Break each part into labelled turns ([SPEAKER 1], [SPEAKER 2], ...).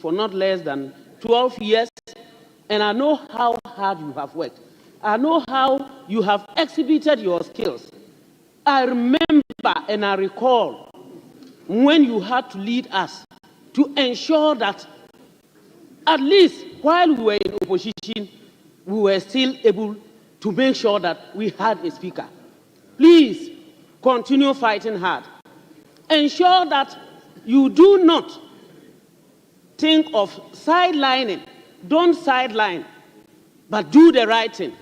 [SPEAKER 1] For not less than 12 years, and I know how hard you have worked. I know how you have exhibited your skills. I remember and I recall when you had to lead us to ensure that at least while we were in opposition, we were still able to make sure that we had a speaker. Please continue fighting hard. Ensure that you do not think of sidelining. Don't sideline, but do the right thing.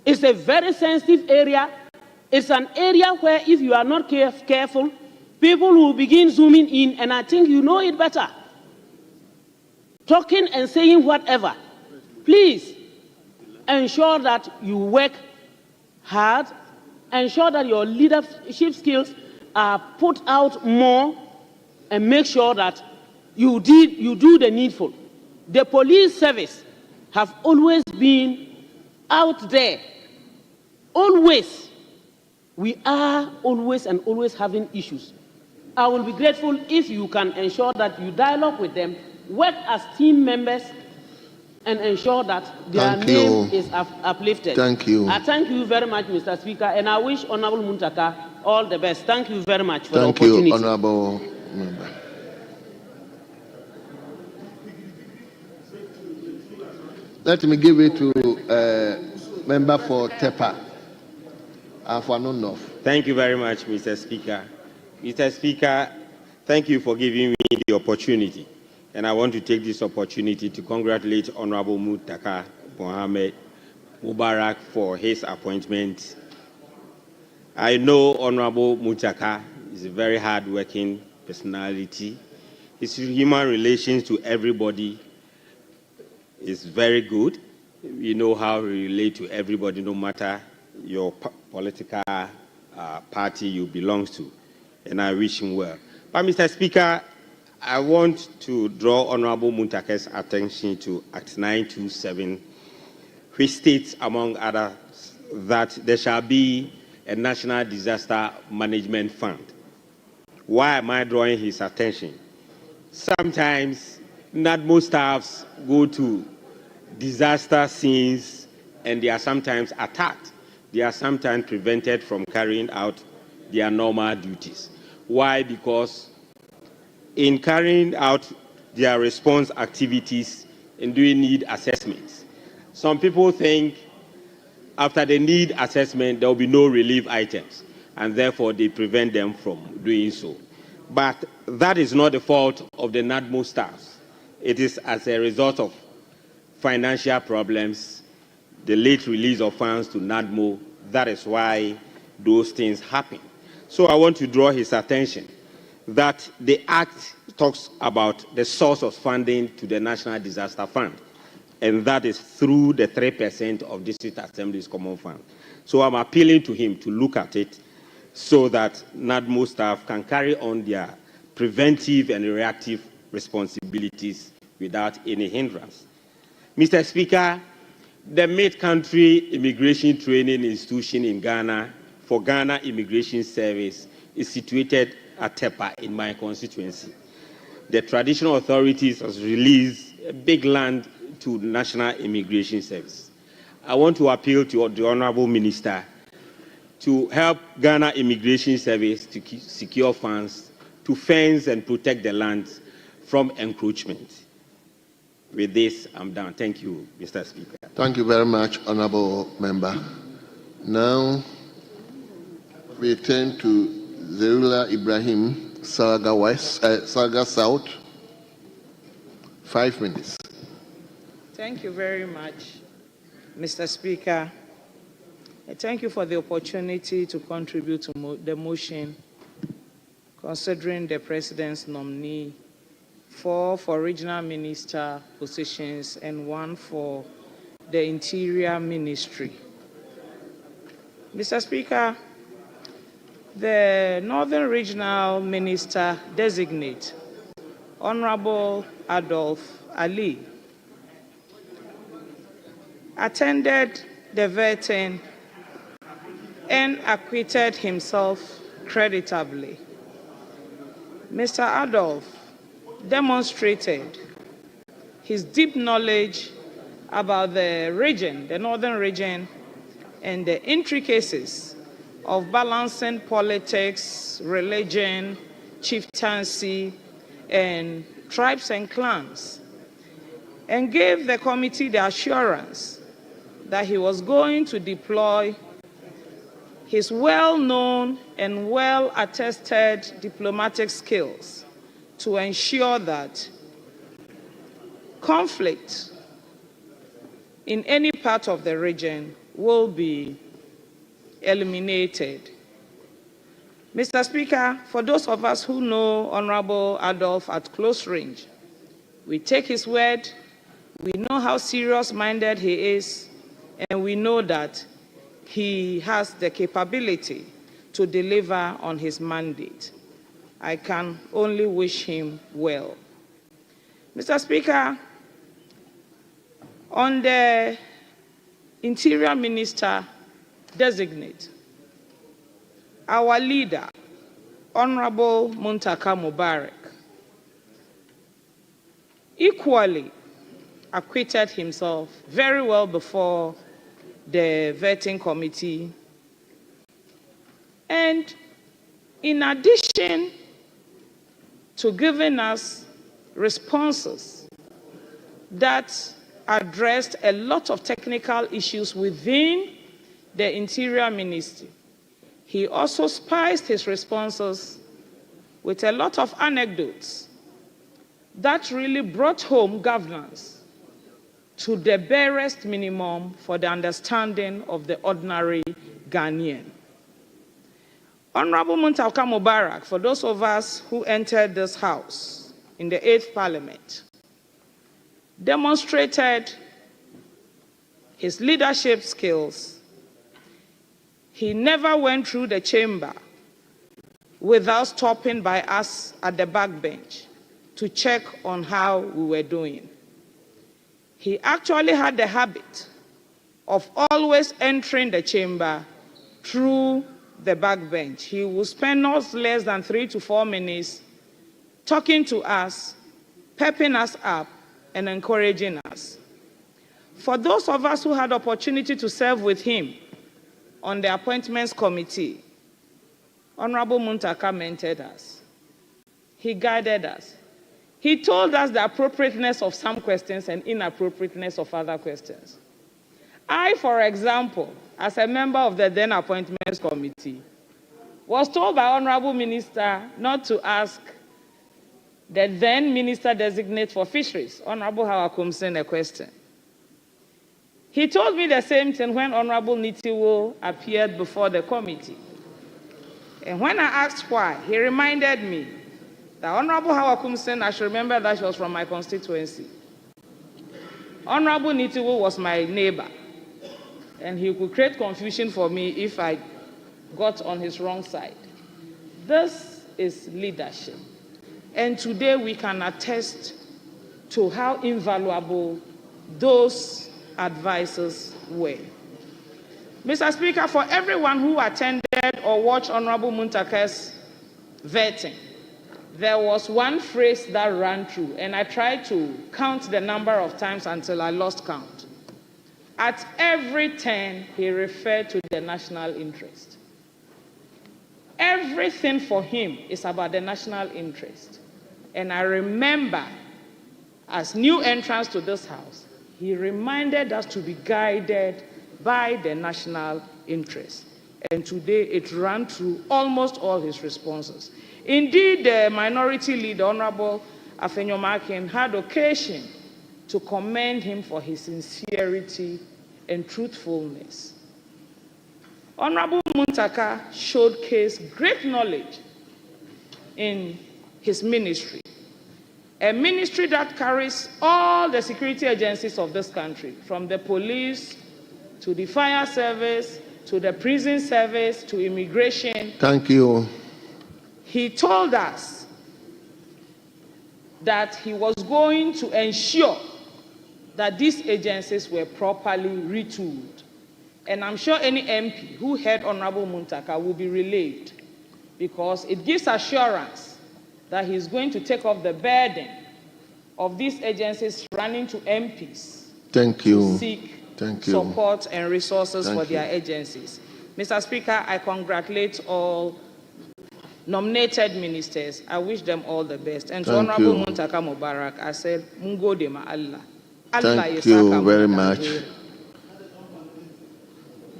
[SPEAKER 1] It's a very sensitive area. It's an area where if you are not careful, people will begin zooming in, and I think you know it better. Talking and saying whatever. Please ensure that you work hard. Ensure that your leadership skills are put out more, and make sure that you do the needful. The police service have always been out there. Always. We are always and always having issues. I will be grateful if you can ensure that you dialogue with them, work as team members, and ensure that their name is uplifted.
[SPEAKER 2] Thank you.
[SPEAKER 1] I thank you very much, Mr. Speaker, and I wish Honorable Muntaka all the best. Thank you very much for the opportunity.
[SPEAKER 2] Thank you, Honorable Member. Let me give it to member for Tepa.
[SPEAKER 3] Thank you very much, Mr. Speaker. Mr. Speaker, thank you for giving me the opportunity. And I want to take this opportunity to congratulate Honorable Muntaka Mohammed Mubarak for his appointment. I know Honorable Muntaka is a very hard-working personality. His human relations to everybody is very good. You know how to relate to everybody, no matter your political party you belong to. And I wish him well. But, Mr. Speaker, I want to draw Honorable Muntaka's attention to Act 927, which states, among others, that there shall be a National Disaster Management Fund. Why am I drawing his attention? Sometimes Nadmo staffs go to disaster scenes and they are sometimes attacked. They are sometimes prevented from carrying out their normal duties. Why? Because in carrying out their response activities and doing need assessments, some people think after the need assessment there will be no relief items, and therefore they prevent them from doing so. But that is not the fault of the Nadmo staff. It is as a result of financial problems, the late release of funds to Nadmo. That is why those things happen. So I want to draw his attention that the Act talks about the source of funding to the National Disaster Fund, and that is through the 3% of District Assembly's Common Fund. So I'm appealing to him to look at it so that Nadmo staff can carry on their preventive and reactive responsibilities without any hindrance. Mr. Speaker, the mid-country immigration training institution in Ghana for Ghana Immigration Service is situated at Tepa in my constituency. The traditional authorities has released a big land to National Immigration Service. I want to appeal to the Honorable Minister to help Ghana Immigration Service to secure funds to fence and protect the land from encroachment. With this, I'm done. Thank you, Mr. Speaker.
[SPEAKER 2] Thank you very much, Honorable Member. Now, we turn to Zerula Ibrahim, Salga West, Salga South. 5 minutes.
[SPEAKER 4] Thank you very much, Mr. Speaker. Thank you for the opportunity to contribute to the motion considering the President's nominee, 4 for regional minister positions and 1 for the Interior Ministry. Mr. Speaker, the Northern Regional Minister Designate, Honorable Adolph Ali, attended the vetting and acquitted himself creditably. Mr. Adolph demonstrated his deep knowledge about the region, the northern region, and the intricacies of balancing politics, religion, chieftaincy, and tribes and clans, and gave the committee the assurance that he was going to deploy his well-known and well-attested diplomatic skills to ensure that conflict in any part of the region will be eliminated. Mr. Speaker, for those of us who know Honorable Adolph at close range, we take his word, we know how serious-minded he is, and we know that he has the capability to deliver on his mandate. I can only wish him well. Mr. Speaker, on the Interior Minister Designate, our leader, Honorable Muntaka Mubarak, equally acquitted himself very well before the vetting committee. And in addition to giving us responses that addressed a lot of technical issues within the Interior Ministry, he also spiced his responses with a lot of anecdotes that really brought home governance to the barest minimum for the understanding of the ordinary Ghanaian. Honorable Muntaka Mubarak, for those of us who entered this house in the 8th Parliament, demonstrated his leadership skills. He never went through the chamber without stopping by us at the backbench to check on how we were doing. He actually had the habit of always entering the chamber through the backbench. He would spend not less than 3 to 4 minutes talking to us, pepping us up, and encouraging us. For those of us who had opportunity to serve with him on the appointments committee, Honorable Muntaka mentored us. He guided us. He told us the appropriateness of some questions and inappropriateness of other questions. I, for example, as a member of the then appointments committee, was told by Honorable Minister not to ask the then Minister Designate for Fisheries, Honorable Hawakumsen, a question. He told me the same thing when Honorable Nitiwo appeared before the committee. And when I asked why, he reminded me that Honorable Hawakumsen, I should remember that she was from my constituency. Honorable Nitiwo was my neighbor, and he could create confusion for me if I got on his wrong side. This is leadership. And today we can attest to how invaluable those advisors were. Mr. Speaker, for everyone who attended or watched Honorable Muntaka's vetting, there was one phrase that ran through, and I tried to count the number of times until I lost count. At every turn, he referred to the national interest. Everything for him is about the national interest. And I remember, as new entrants to this house, he reminded us to be guided by the national interest. And today it ran through almost all his responses. Indeed, the minority leader, Honorable Afenyomakin, had occasion to commend him for his sincerity and truthfulness. Honorable Muntaka showcased great knowledge in his ministry, a ministry that carries all the security agencies of this country, from the police to the fire service to the prison service, to immigration.
[SPEAKER 2] Thank you.
[SPEAKER 4] He told us that he was going to ensure that these agencies were properly retooled. And I'm sure any MP who heard Honorable Muntaka will be relieved, because it gives assurance that he's going to take off the burden of these agencies running to MPs.
[SPEAKER 2] Thank you.
[SPEAKER 4] To seek
[SPEAKER 2] Thank you.
[SPEAKER 4] support and resources
[SPEAKER 2] Thank
[SPEAKER 4] for
[SPEAKER 2] you.
[SPEAKER 4] their agencies. Mr. Speaker, I congratulate all nominated ministers. I wish them all the best. And to
[SPEAKER 2] Thank
[SPEAKER 4] Honorable
[SPEAKER 2] you.
[SPEAKER 4] Muntaka Mubarak, I said, Mungo de ma Allah.
[SPEAKER 2] Thank you very much.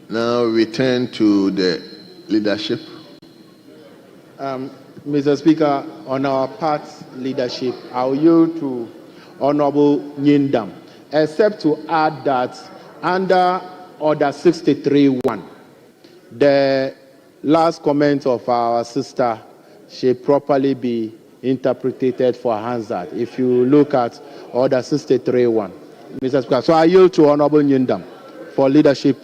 [SPEAKER 2] Now we turn to the leadership.
[SPEAKER 5] Mr. Speaker, on our part leadership, I will yield to Honorable Nyindam, except to add that under Order 63.1, the last comment of our sister should properly be interpreted for Hansard. If you look at Order 63.1, Mr. Speaker, so I yield to Honorable Nyindam for leadership.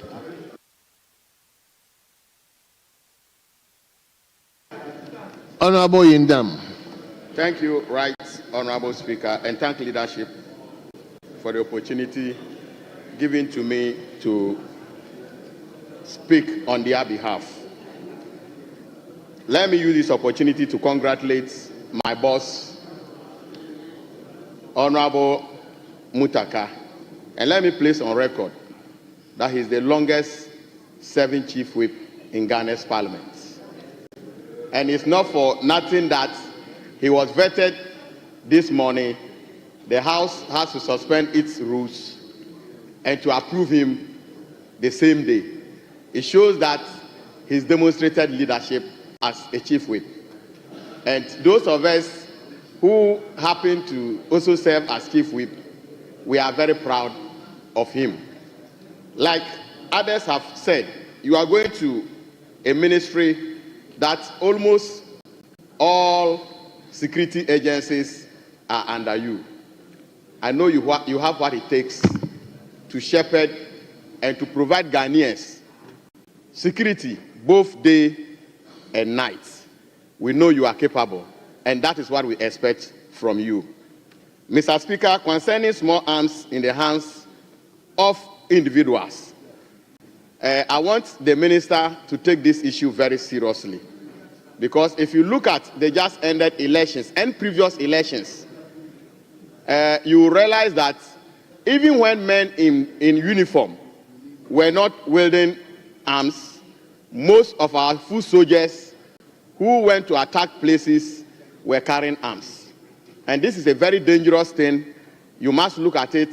[SPEAKER 2] Honorable Yindam.
[SPEAKER 6] Thank you, Right Honorable Speaker, and thank leadership for the opportunity given to me to speak on their behalf. Let me use this opportunity to congratulate my boss, Honorable Muntaka, and let me place on record that he's the longest serving chief whip in Ghana's parliament. And it's not for nothing that he was vetted this morning. The House has to suspend its rules and to approve him the same day. It shows that he's demonstrated leadership as a chief whip. And those of us who happen to also serve as chief whip, we are very proud of him. Like others have said, you are going to a ministry that almost all security agencies are under you. I know you have what it takes to shepherd and to provide Ghanaians security both day and night. We know you are capable, and that is what we expect from you. Mr. Speaker, concerning small arms in the hands of individuals, I want the minister to take this issue very seriously, because if you look at the just ended elections and previous elections, you will realize that even when men in uniform were not wielding arms, most of our foot soldiers who went to attack places were carrying arms. And this is a very dangerous thing. You must look at it,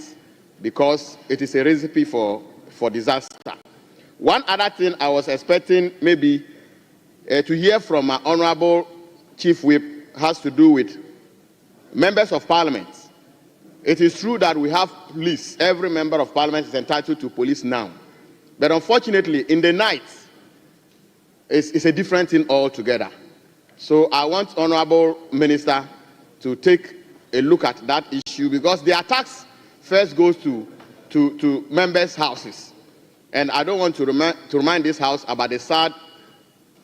[SPEAKER 6] because it is a recipe for disaster. One other thing I was expecting maybe to hear from my Honorable Chief Whip has to do with members of Parliament. It is true that we have police. Every member of Parliament is entitled to police now. But unfortunately, in the night, it's a different thing altogether. So I want Honorable Minister to take a look at that issue, because the attacks first goes to members' houses. And I don't want to remind this House about the sad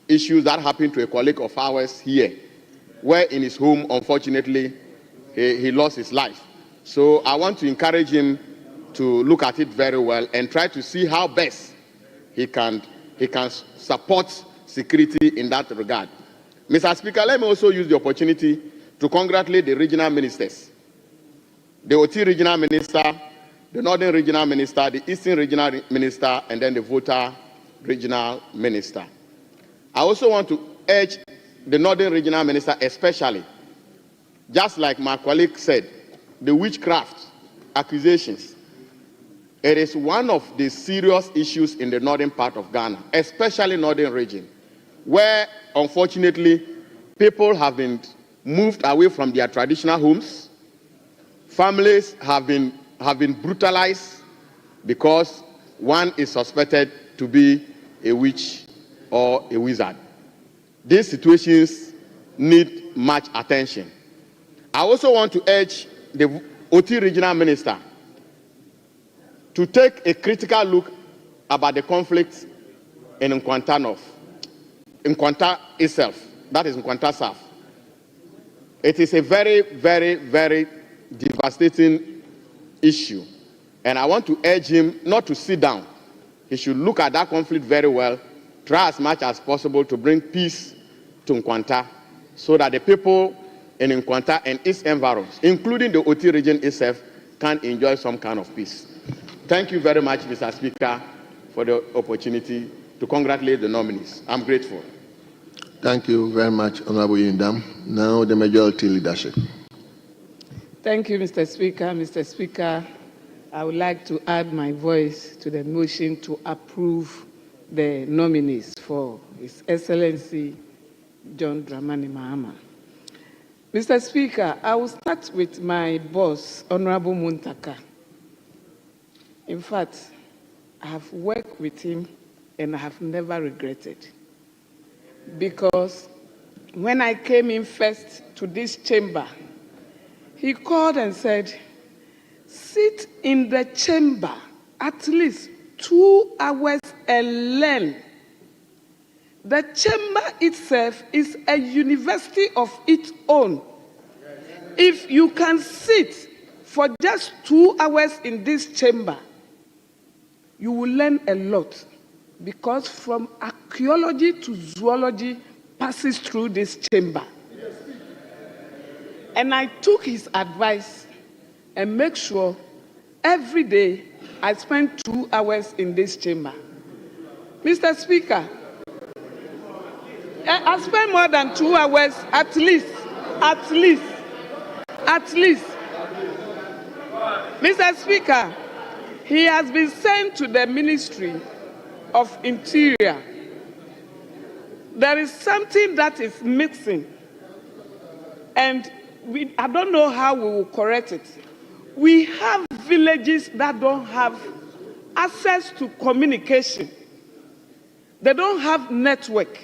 [SPEAKER 6] issues that happened to a colleague of ours here, where in his home, unfortunately, he lost his life. So I want to encourage him to look at it very well and try to see how best he can support security in that regard. Mr. Speaker, let me also use the opportunity to congratulate the regional ministers, the OT regional minister, the Northern Regional Minister, the Eastern Regional Minister, and then the Volta Regional Minister. I also want to urge the Northern Regional Minister especially, just like my colleague said, the witchcraft accusations. It is one of the serious issues in the northern part of Ghana, especially northern region, where unfortunately people have been moved away from their traditional homes. Families have been brutalized because one is suspected to be a witch or a wizard. These situations need much attention. I also want to urge the OT Regional Minister to take a critical look about the conflict in Nkwanta North, Nkwanta itself, that is Nkwanta South. It is a very, very, very devastating issue. And I want to urge him not to sit down. He should look at that conflict very well, try as much as possible to bring peace to Nkwanta so that the people in Nkwanta and its environs, including the Oti region itself, can enjoy some kind of peace. Thank you very much, Mr. Speaker, for the opportunity to congratulate the nominees. I'm grateful.
[SPEAKER 2] Thank you very much, Honorable Yindam. Now the majority leadership.
[SPEAKER 4] Thank you, Mr. Speaker. Mr. Speaker, I would like to add my voice to the motion to approve the nominees for His Excellency John Dramani Mahama. Mr. Speaker, I will start with my boss, Honorable Muntaka. In fact, I have worked with him and I have never regretted. Because when I came in first to this chamber, he called and said, sit in the chamber at least 2 hours and learn. The chamber itself is a university of its own. If you can sit for just 2 hours in this chamber, you will learn a lot, because from archaeology to zoology passes through this chamber. And I took his advice and make sure every day I spend 2 hours in this chamber. Mr. Speaker, I spend more than 2 hours at least. Mr. Speaker, he has been sent to the Ministry of Interior. There is something that is missing, and I don't know how we will correct it. We have villages that don't have access to communication. They don't have network.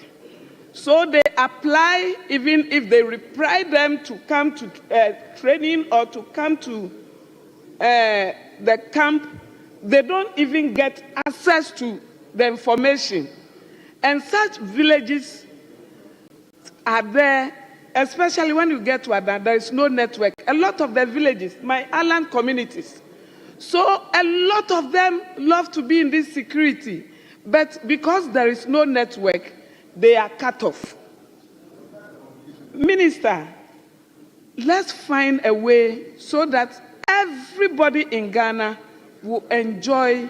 [SPEAKER 4] So they apply, even if they reply them to come to training or to come to the camp, they don't even get access to the information. And such villages are there, especially when you get to Adan, there is no network. A lot of the villages, my island communities, so a lot of them love to be in this security, but because there is no network, they are cut off. Minister, let's find a way so that everybody in Ghana will enjoy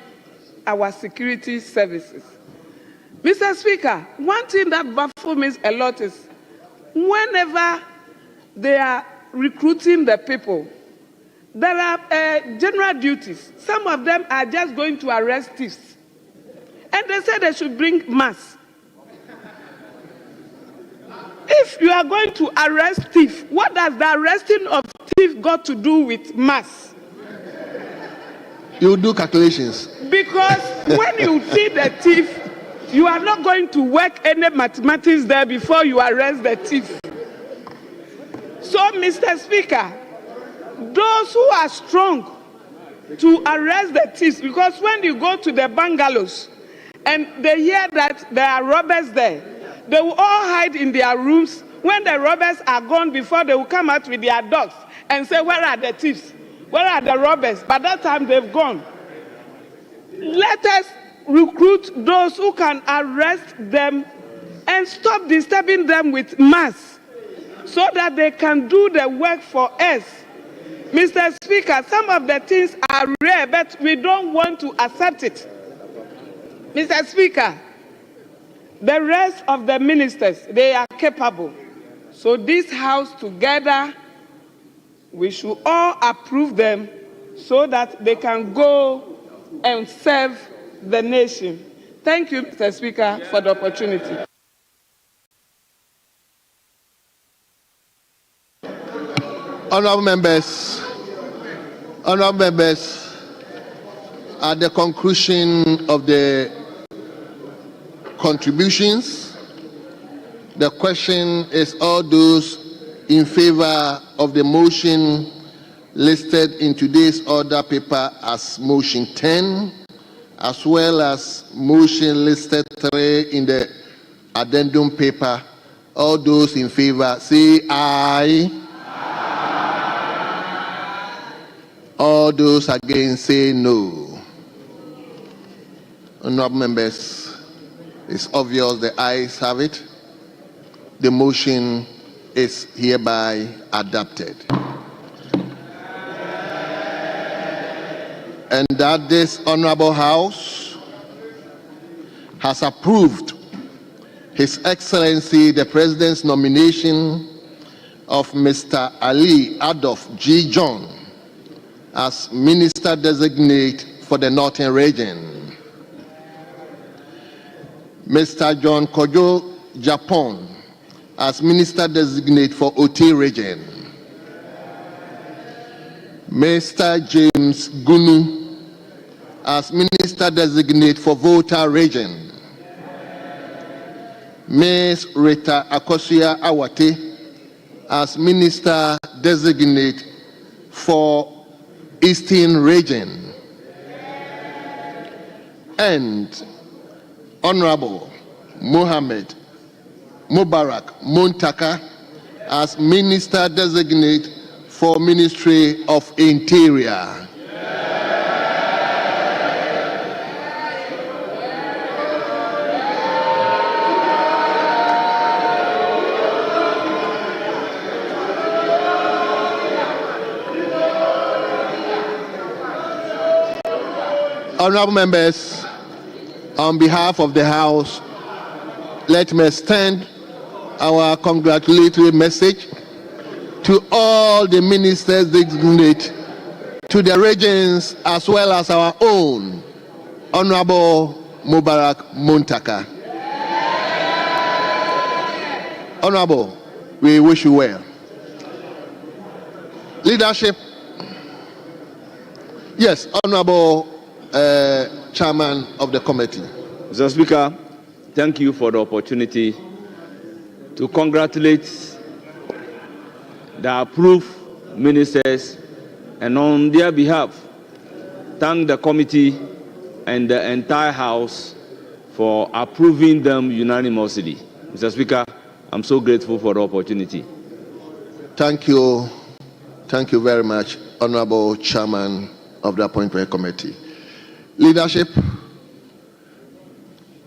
[SPEAKER 4] our security services. Mr. Speaker, one thing that baffles me a lot is whenever they are recruiting the people, there are general duties. Some of them are just going to arrest thieves. And they say they should bring masks. If you are going to arrest thief, what does the arresting of thief got to do with mass?
[SPEAKER 2] You do calculations.
[SPEAKER 4] Because when you see the thief, you are not going to work any mathematics there before you arrest the thief. So, Mr. Speaker, those who are strong to arrest the thieves, because when you go to the bungalows and they hear that there are robbers there, they will all hide in their rooms. When the robbers are gone, before they will come out with their dogs and say, where are the thieves? Where are the robbers? By that time, they've gone. Let us recruit those who can arrest them and stop disturbing them with mass so that they can do the work for us. Mr. Speaker, some of the things are rare, but we don't want to accept it. Mr. Speaker, the rest of the ministers, they are capable. So this House together, we should all approve them so that they can go and serve the nation. Thank you, Mr. Speaker, for the opportunity.
[SPEAKER 2] Honorable members, at the conclusion of the contributions, the question is all those in favor of the motion listed in today's order paper as motion 10, as well as motion listed 3 in the addendum paper. All those in favor say aye. All those against say no. Honorable members, it's obvious the ayes have it. The motion is hereby adopted. And that this Honorable House has approved His Excellency the President's nomination of Mr. Ali Adolf G. John as Minister Designate for the Northern Region, Mr. John Kojo Japan as Minister Designate for Oti Region, Mr. James Gunu as Minister Designate for Volta Region, Ms. Rita Akosia Awate as Minister Designate for Eastern Region, and Honorable Mohammed Mubarak Muntaka as Minister Designate for Ministry of Interior. Honorable members, on behalf of the House, let me extend our congratulatory message to all the ministers designate, to the regions as well as our own Honorable Mubarak Muntaka. Honorable, we wish you well. Leadership. Yes, Honorable Chairman of the committee.
[SPEAKER 7] Mr. Speaker, thank you for the opportunity to congratulate the approved ministers, and on their behalf, thank the committee and the entire House for approving them unanimously. Mr. Speaker, I'm so grateful for the opportunity.
[SPEAKER 2] Thank you. Thank you very much, Honorable Chairman of the Appointment Committee. Leadership,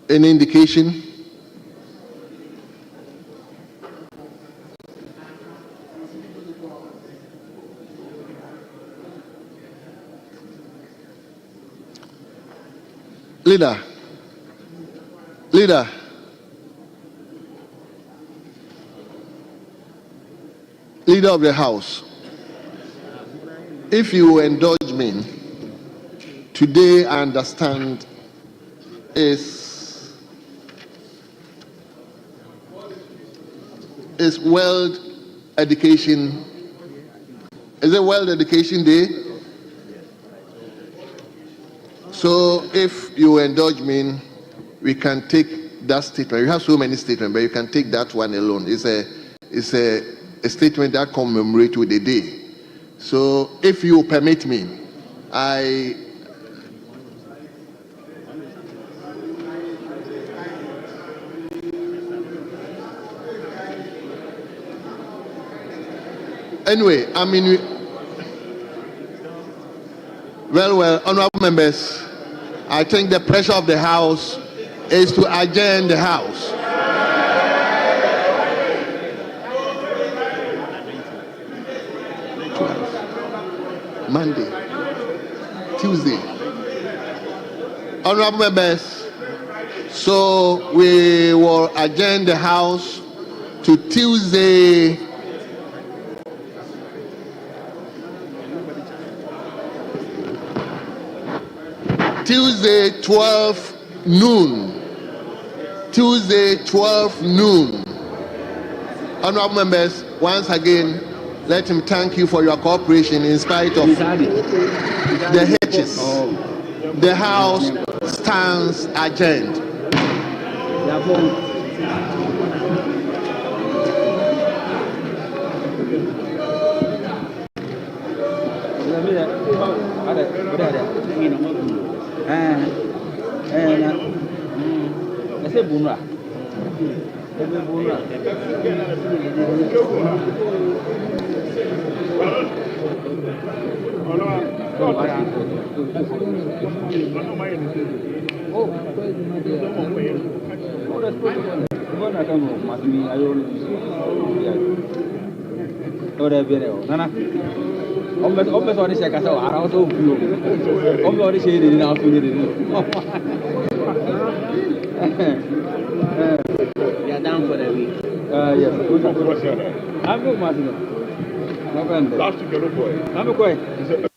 [SPEAKER 2] any indication? Leader of the House, if you indulge me, today I understand is World Education. Is it World Education Day? So if you indulge me, we can take that statement. You have so many statements, but you can take that one alone. It's a statement that commemorates with the day. So if you permit me, anyway, I mean, well, honorable members, I think the pressure of the House is to adjourn the House. Monday, Tuesday. Honorable members, so we will adjourn the House to Tuesday, Tuesday 12 noon. Tuesday 12 noon. Honorable members, once again, let him thank you for your cooperation in spite of the hitches. The House stands adjourned.
[SPEAKER 8] Ese bunra. Nana. Almost already check us out. I also feel. Almost already shaded now.
[SPEAKER 1] You are down for the week.
[SPEAKER 8] Yes. I'm good, Martin. No, I'm going.